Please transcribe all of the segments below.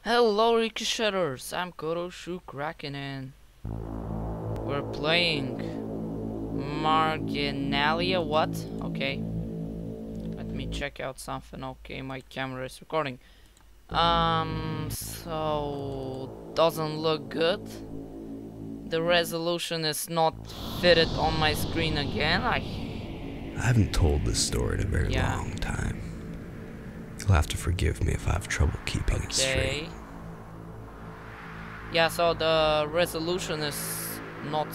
Hello Ricochetters, I'm Kotooshu, Kraken, and we're playing Margelinia. What? Okay, let me check out something. Okay, my camera is recording. So doesn't look good. The resolution is not fitted on my screen again. I haven't told this story in a very Yeah. long time. You'll have to forgive me if I have trouble keeping it straight. Okay. Yeah, so the resolution is not.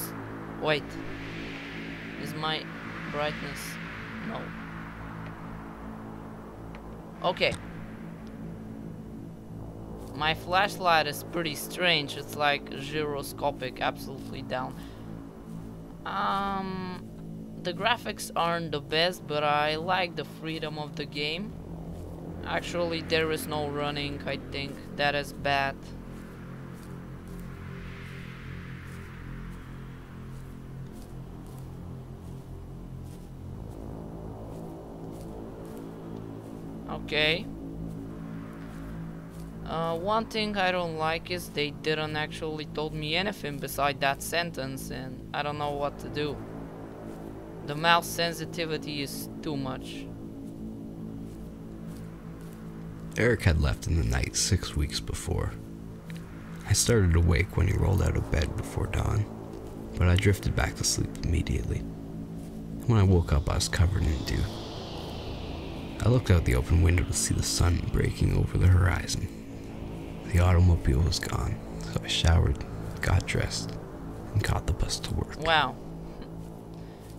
Wait. Is my brightness? No. Okay. My flashlight is pretty strange. It's like gyroscopic, absolutely down. The graphics aren't the best, but I like the freedom of the game. Actually, there is no running. I think that is bad. Okay. One thing I don't like is they didn't actually told me anything beside that sentence, and I don't know what to do. The mouse sensitivity is too much. Eric had left in the night 6 weeks before. I started awake when he rolled out of bed before dawn, but I drifted back to sleep immediately. When I woke up, I was covered in dew. I looked out the open window to see the sun breaking over the horizon. The automobile was gone, so I showered, got dressed, and caught the bus to work. Wow.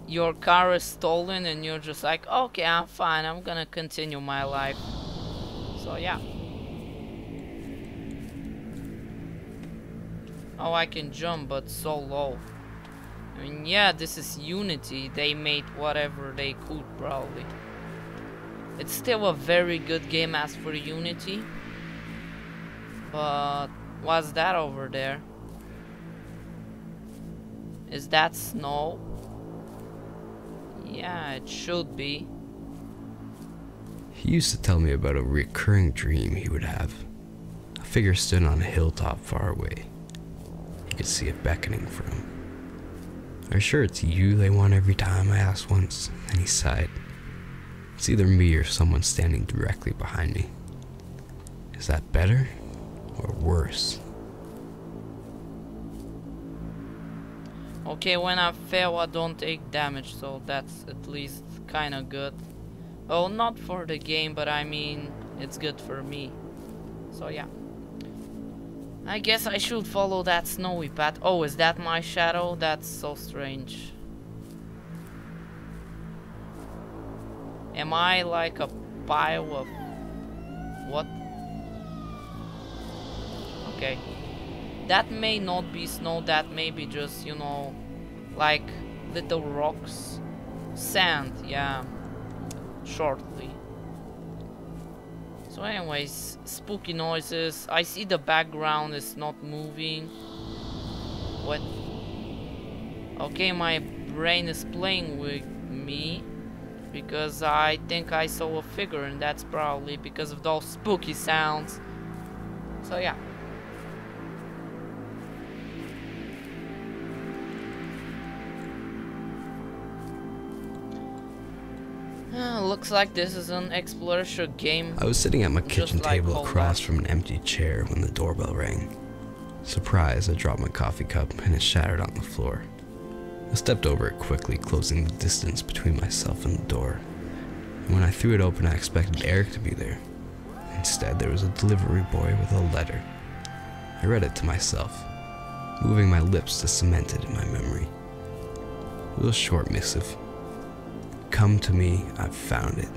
Your car is stolen and you're just like, okay, I'm fine, I'm gonna continue my life. So yeah. Oh, I can jump, but so low. I mean, yeah, this is Unity. They made whatever they could, probably. It's still a very good game as for Unity. But what's that over there? Is that snow? Yeah, it should be. He used to tell me about a recurring dream he would have. A figure stood on a hilltop far away. He could see it beckoning for him. "Are you sure it's you they want every time?" I asked once, and he sighed. "It's either me or someone standing directly behind me. Is that better or worse?" Okay, when I fail I don't take damage, so that's at least kinda good. Well, not for the game, but I mean, it's good for me. So yeah. I guess I should follow that snowy path. Oh, is that my shadow? That's so strange. Am I like a pile of... what? Okay. That may not be snow, that may be just, you know, like little rocks. Sand, yeah. Shortly. So anyways, spooky noises. I see the background is not moving. What? Okay, my brain is playing with me because I think I saw a figure, and that's probably because of those spooky sounds. So yeah. Looks like this is an exploration game. I was sitting at my kitchen Just like table Cold across War. from an empty chair when the doorbell rang. Surprised, I dropped my coffee cup and it shattered on the floor. I stepped over it quickly, closing the distance between myself and the door. And when I threw it open, I expected Eric to be there. Instead, there was a delivery boy with a letter. I read it to myself, moving my lips to cement it in my memory. It was a short missive. "Come to me, I've found it."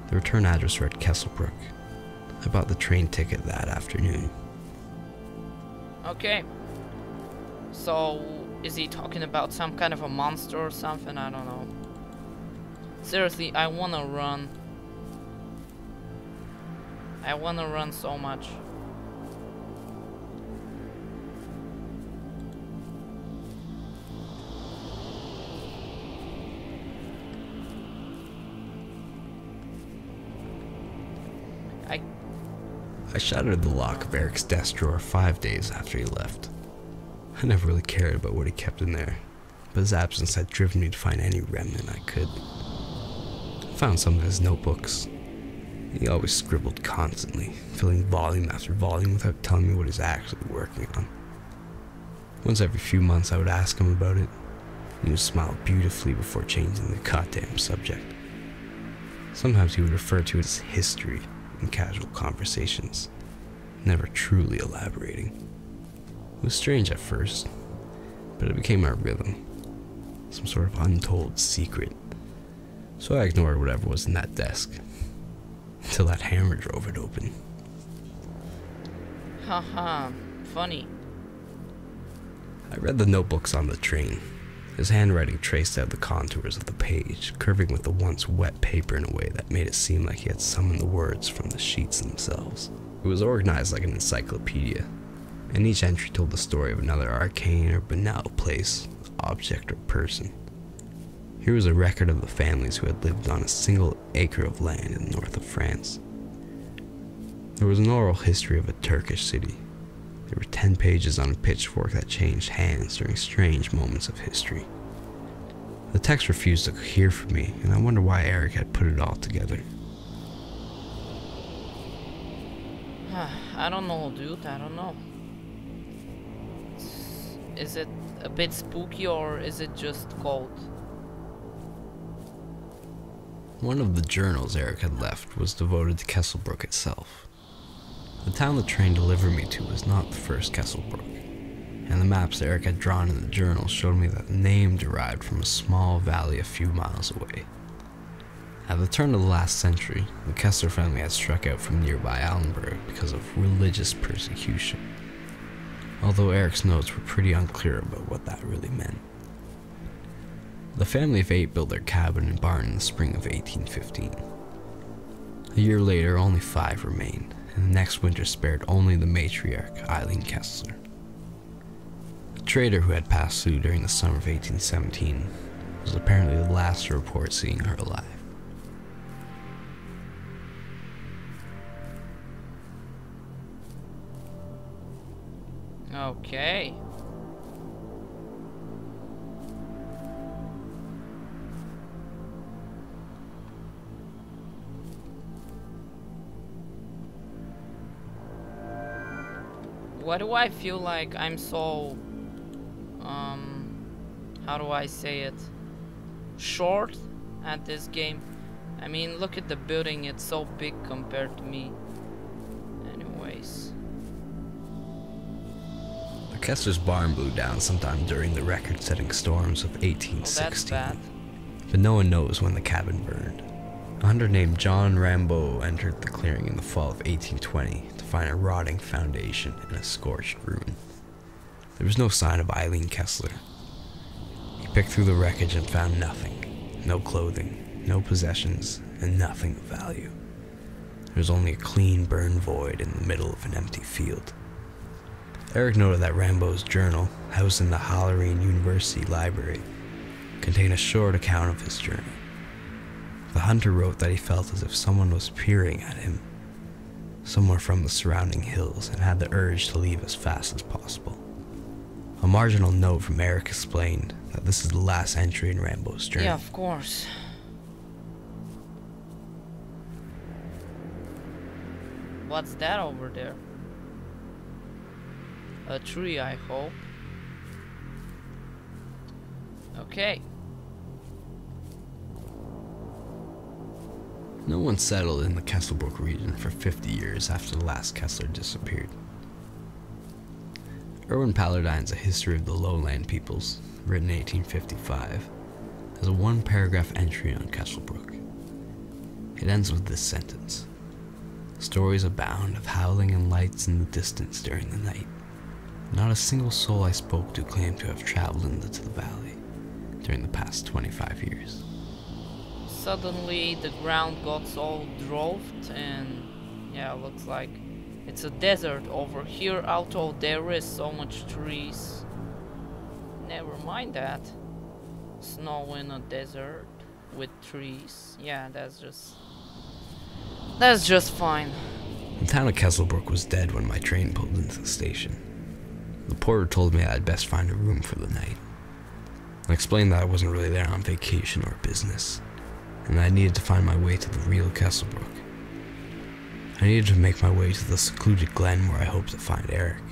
The return address read Kesselbrook. I bought the train ticket that afternoon. Okay. So, is he talking about some kind of a monster or something? I don't know. Seriously, I wanna run. I wanna run so much. I shattered the lock of Eric's desk drawer 5 days after he left. I never really cared about what he kept in there, but his absence had driven me to find any remnant I could. I found some of his notebooks. He always scribbled constantly, filling volume after volume without telling me what he's actually working on. Once every few months I would ask him about it. He would smile beautifully before changing the goddamn subject. Sometimes he would refer to it as history in casual conversations, never truly elaborating. It was strange at first, but it became our rhythm, some sort of untold secret. So I ignored whatever was in that desk, until that hammer drove it open. Haha, funny. I read the notebooks on the train. His handwriting traced out the contours of the page, curving with the once wet paper in a way that made it seem like he had summoned the words from the sheets themselves. It was organized like an encyclopedia, and each entry told the story of another arcane or banal place, object, or person. Here was a record of the families who had lived on a single acre of land in the north of France. There was an oral history of a Turkish city. There were 10 pages on a pitchfork that changed hands during strange moments of history. The text refused to cohere for me, and I wonder why Eric had put it all together. I don't know, dude, I don't know. Is it a bit spooky or is it just cold? One of the journals Eric had left was devoted to Kesselbrook itself. The town the train delivered me to was not the first Kesselbrook, and the maps Eric had drawn in the journal showed me that the name derived from a small valley a few miles away. At the turn of the last century, the Kessler family had struck out from nearby Allenburg because of religious persecution, although Eric's notes were pretty unclear about what that really meant. The family of 8 built their cabin and barn in the spring of 1815. A year later, only 5 remained, and the next winter spared only the matriarch, Eileen Kessler. A trader who had passed through during the summer of 1817 was apparently the last to report seeing her alive. Okay. Why do I feel like I'm so, how do I say it, short at this game? I mean, look at the building, it's so big compared to me. Anyways. The Kessler's barn blew down sometime during the record-setting storms of 1816. Oh, that's bad. But no one knows when the cabin burned. A hunter named John Rambo entered the clearing in the fall of 1820 to find a rotting foundation and a scorched ruin. There was no sign of Eileen Kessler. He picked through the wreckage and found nothing. No clothing, no possessions, and nothing of value. There was only a clean, burned void in the middle of an empty field. Eric noted that Rambo's journal, housed in the Hallerine University Library, contained a short account of his journey. The hunter wrote that he felt as if someone was peering at him, somewhere from the surrounding hills, and had the urge to leave as fast as possible. A marginal note from Eric explained that this is the last entry in Rambo's journey. Yeah, of course. What's that over there? A tree, I hope. Okay. No one settled in the Kesselbrook region for 50 years after the last Kessler disappeared. Erwin Pallardine's A History of the Lowland Peoples, written in 1855, has a 1-paragraph entry on Kesselbrook. It ends with this sentence: "Stories abound of howling and lights in the distance during the night. Not a single soul I spoke to claimed to have traveled into the valley during the past 25 years. Suddenly the ground got all dwarfed and yeah, looks like it's a desert over here, although there is so much trees. Never mind that. Snow in a desert with trees. Yeah, that's just fine. The town of Kesselbrook was dead when my train pulled into the station. The porter told me I'd best find a room for the night. I explained that I wasn't really there on vacation or business, and that I needed to find my way to the real Kesselbrook. I needed to make my way to the secluded glen where I hoped to find Eric.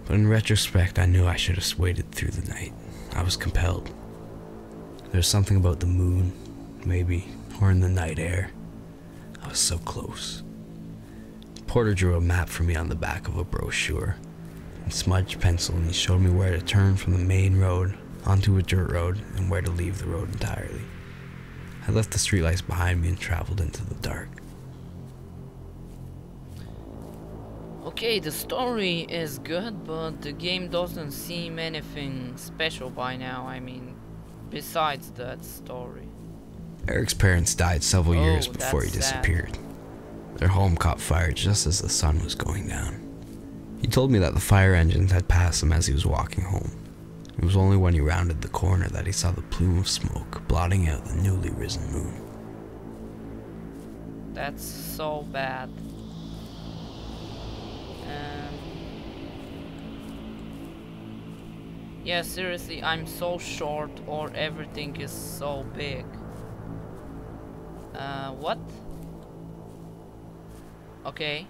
But in retrospect, I knew I should have waited through the night. I was compelled. There was something about the moon, maybe, or in the night air. I was so close. The porter drew a map for me on the back of a brochure in smudged pencil, and he showed me where to turn from the main road onto a dirt road and where to leave the road entirely. I left the streetlights behind me and traveled into the dark. Okay, the story is good, but the game doesn't seem anything special by now. I mean, besides that story. Eric's parents died several years before he disappeared. Sad. Their home caught fire just as the sun was going down. He told me that the fire engines had passed him as he was walking home. It was only when he rounded the corner that he saw the plume of smoke blotting out the newly risen moon. That's so bad. Yeah, seriously, I'm so short or everything is so big. What? Okay.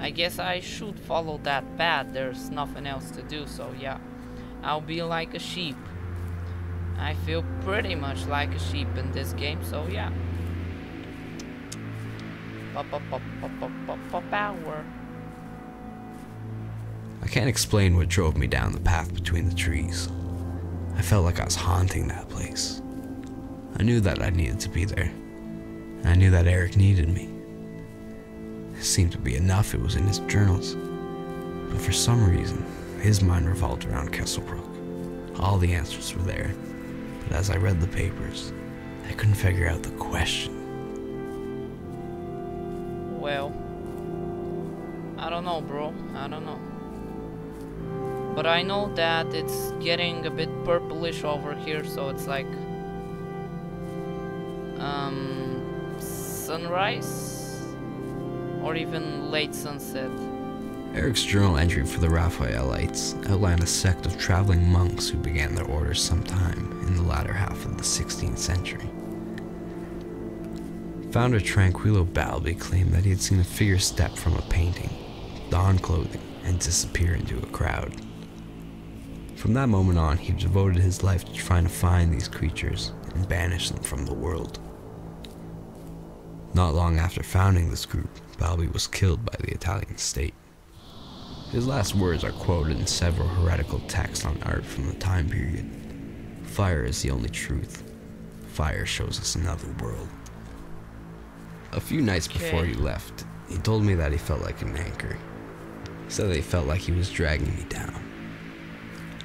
I guess I should follow that path. There's nothing else to do, so yeah. I'll be like a sheep. I feel pretty much like a sheep in this game, so yeah. Power. I can't explain what drove me down the path between the trees. I felt like I was haunting that place. I knew that I needed to be there. I knew that Eric needed me. It seemed to be enough, it was in his journals. But for some reason, his mind revolved around Kesselbrook. All the answers were there, but as I read the papers, I couldn't figure out the question. Well, I don't know, bro. I don't know. But I know that it's getting a bit purplish over here, so it's like sunrise or even late sunset. Eric's journal entry for the Raphaelites outlined a sect of traveling monks who began their orders sometime in the latter half of the 16th century. Founder Tranquillo Balbi claimed that he had seen a figure step from a painting, don clothing, and disappear into a crowd. From that moment on, he devoted his life to trying to find these creatures and banish them from the world. Not long after founding this group, Balbi was killed by the Italian state. His last words are quoted in several heretical texts on art from the time period. Fire is the only truth. Fire shows us another world. A few nights before he left, he told me that he felt like an anchor. He said that he felt like he was dragging me down.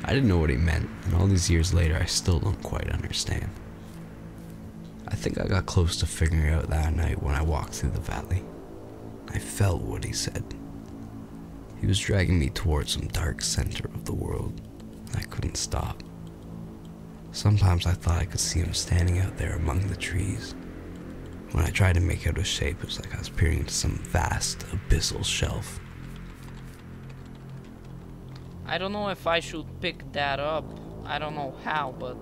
I didn't know what he meant, and all these years later I still don't quite understand. I think I got close to figuring out that night when I walked through the valley. I felt what he said. He was dragging me towards some dark center of the world, and I couldn't stop. Sometimes I thought I could see him standing out there among the trees. When I tried to make out his shape, it was like I was peering into some vast, abyssal shelf. I don't know if I should pick that up. I don't know how, but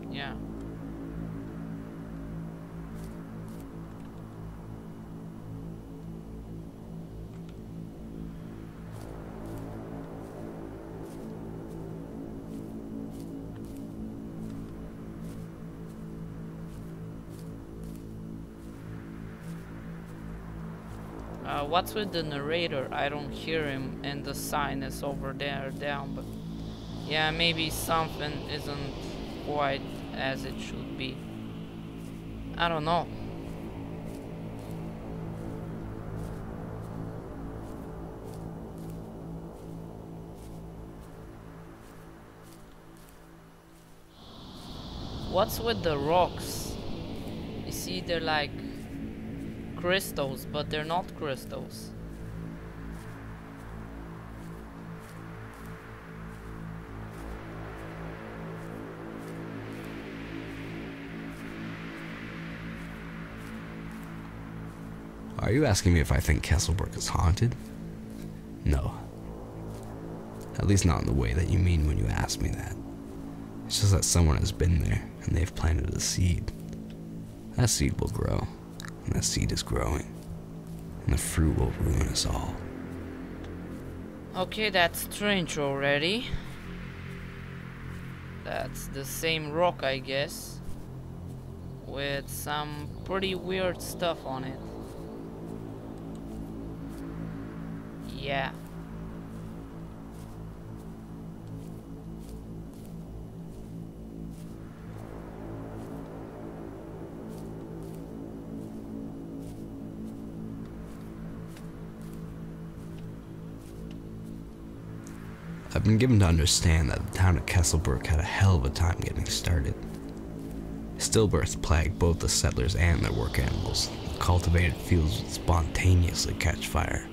yeah. What's with the narrator? I don't hear him, and the sign is over there down, but yeah, maybe something isn't quite as it should be. I don't know. What's with the rocks? You see, they're like crystals, but they're not crystals. Are you asking me if I think Kesselberg is haunted? No. At least not in the way that you mean when you ask me that. It's just that someone has been there, and they've planted a seed. That seed will grow, and that seed is growing, and the fruit will ruin us all. Okay, that's strange already. That's the same rock, I guess, with some pretty weird stuff on it. Yeah. I've been given to understand that the town of Kesselberg had a hell of a time getting started. Stillbirths plagued both the settlers and their work animals. The cultivated fields would spontaneously catch fire.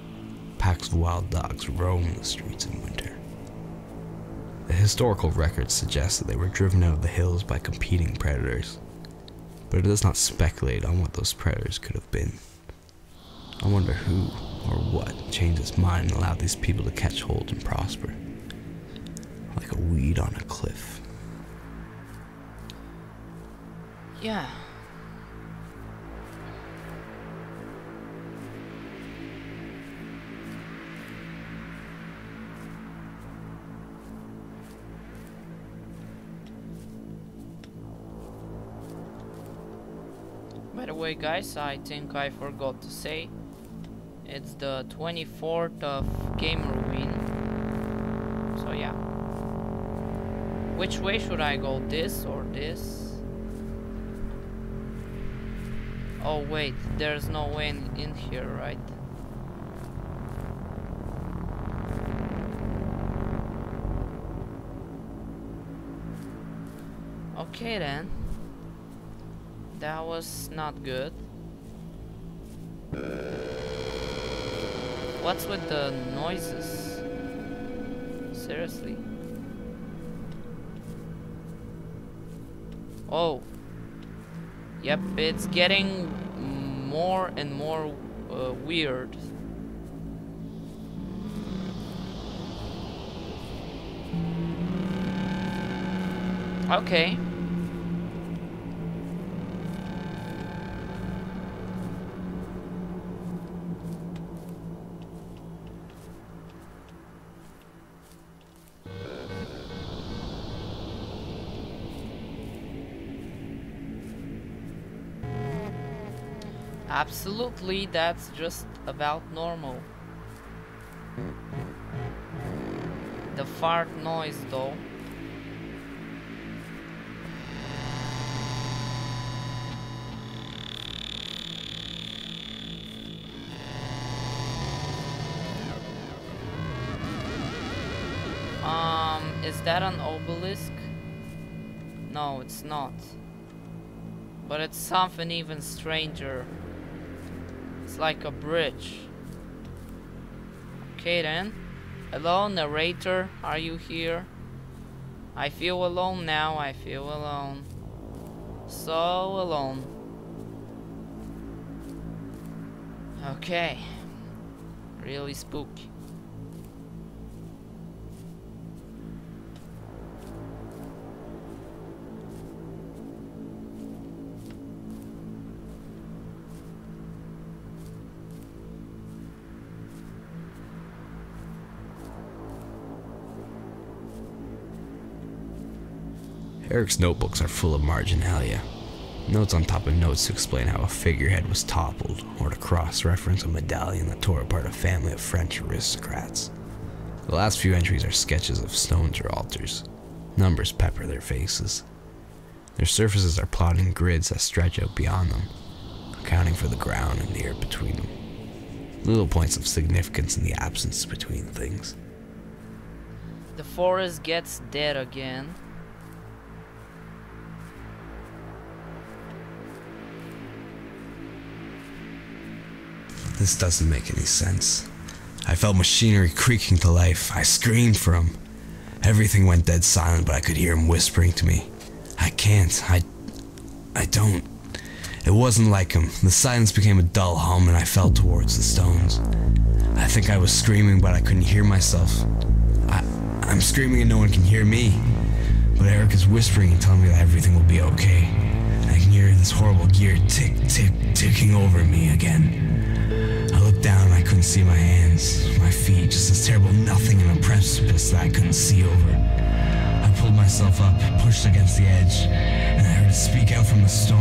Packs of wild dogs roamed the streets in winter. The historical records suggest that they were driven out of the hills by competing predators, but it does not speculate on what those predators could have been. I wonder who or what changed its mind and allowed these people to catch hold and prosper, like a weed on a cliff. Yeah. By the way, guys, I think I forgot to say it's the 24th of Gamerween. So yeah. Which way should I go? This or this? Oh wait, there's no way in here, right? Okay then. That was not good. What's with the noises? Seriously? Oh. Yep, it's getting more and more weird. Okay. Absolutely, that's just about normal. The fart noise though. Is that an obelisk? No, it's not. But it's something even stranger. It's like a bridge. Okay then. Hello, narrator, are you here? I feel alone now, I feel alone. So alone. Okay. Really spooky. Eric's notebooks are full of marginalia. Notes on top of notes to explain how a figurehead was toppled, or to cross-reference a medallion that tore apart a family of French aristocrats. The last few entries are sketches of stones or altars. Numbers pepper their faces. Their surfaces are plotting grids that stretch out beyond them, accounting for the ground and the air between them. Little points of significance in the absence between things. The forest gets dead again. This doesn't make any sense. I felt machinery creaking to life. I screamed for him. Everything went dead silent, but I could hear him whispering to me. I can't. I don't. It wasn't like him. The silence became a dull hum and I fell towards the stones. I think I was screaming, but I couldn't hear myself. I'm screaming and no one can hear me. But Eric is whispering and telling me that everything will be okay. And I can hear this horrible gear tick, tick, ticking over me again. I looked down and I couldn't see my hands, my feet, just this terrible nothing in a precipice that I couldn't see over. I pulled myself up, pushed against the edge, and I heard it speak out from the storm.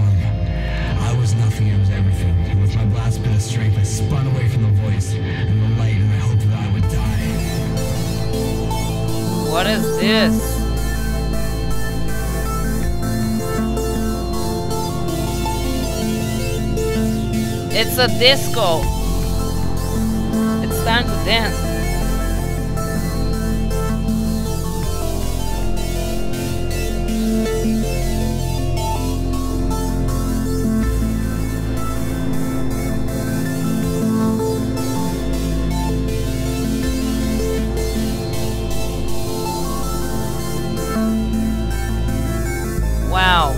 I was nothing, it was everything. And with my last bit of strength, I spun away from the voice and the light, and I hoped that I would die. What is this? It's a disco. It's time to dance. Wow.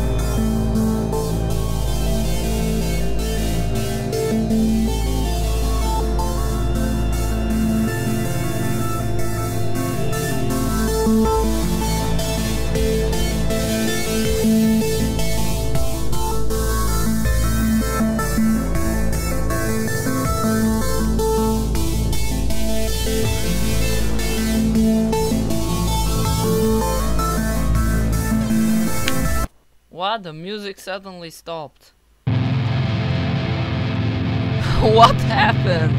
What? The music suddenly stopped. What happened?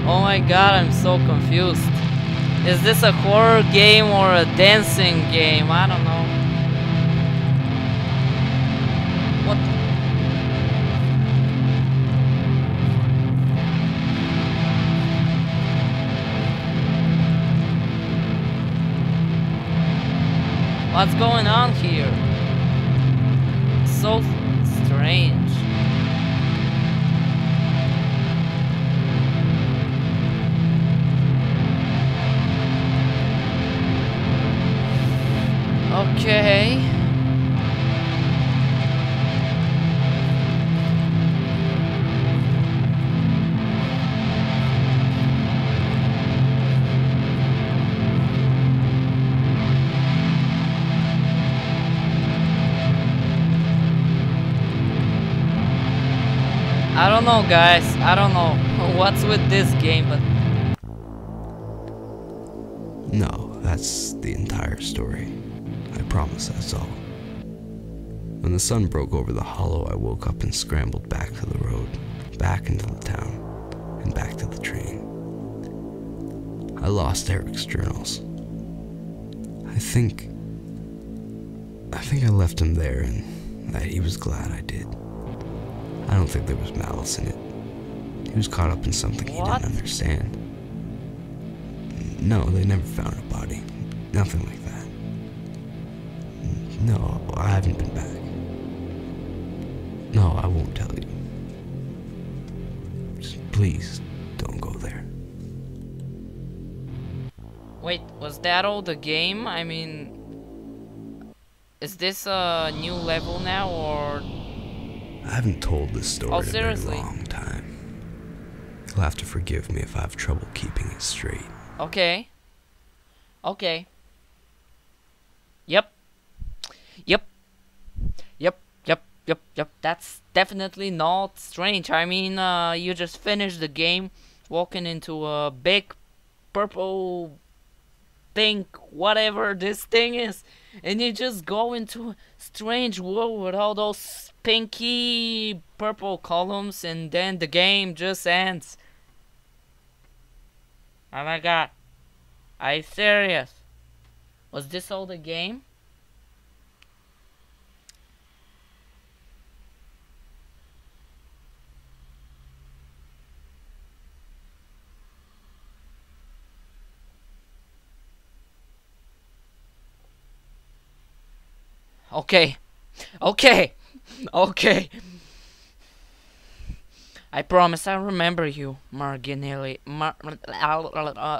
Oh my god, I'm so confused. Is this a horror game or a dancing game? I don't know. What? What's going on here? So strange. Okay. I don't know, guys. I don't know what's with this game, but No, that's the entire story. I promise that's all. When the sun broke over the hollow, I woke up and scrambled back to the road, back into the town, and back to the train. I lost Eric's journals. I think I left him there and that he was glad I did. I don't think there was malice in it. He was caught up in something he What? didn't understand. No, they never found a body. Nothing like that. No, I haven't been back. No, I won't tell you. Just please don't go there. wait, was that all the game? I mean, is this a new level now or? I haven't told this story Oh, in a very seriously? long time. You'll have to forgive me if I have trouble keeping it straight. Okay. Okay. Yep. Yep. Yep. Yep. Yep. Yep. That's definitely not strange. I mean, you just finished the game, walking into a big purple, pink, whatever this thing is, and you just go into a strange world with all those pinky purple columns, and then the game just ends. Oh my god. Are you serious? Was this all the game? Okay. Okay. Okay. I promise I'll remember you,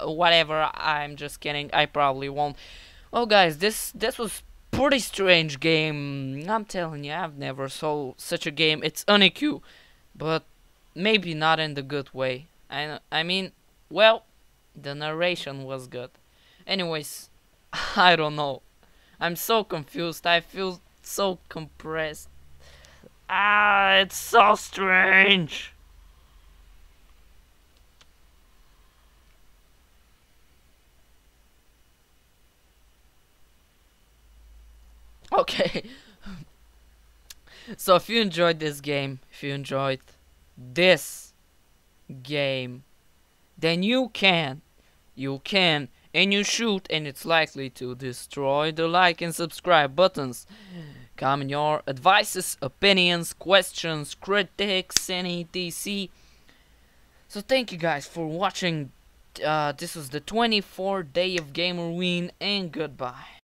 whatever, I'm just kidding, I probably won't. Well guys, this was pretty strange game. I'm telling you, I've never saw such a game. It's unique, but maybe not in the good way. I mean, well, the narration was good. Anyways, I don't know. I'm so confused. I feel so compressed. It's so strange. Okay. So if you enjoyed this game, if you enjoyed this game, then you can, and you should, and it's likely to destroy the like and subscribe buttons. Comment your advices, opinions, questions, critics, and etc. So thank you guys for watching. This was the 24th day of Gamerween, and goodbye.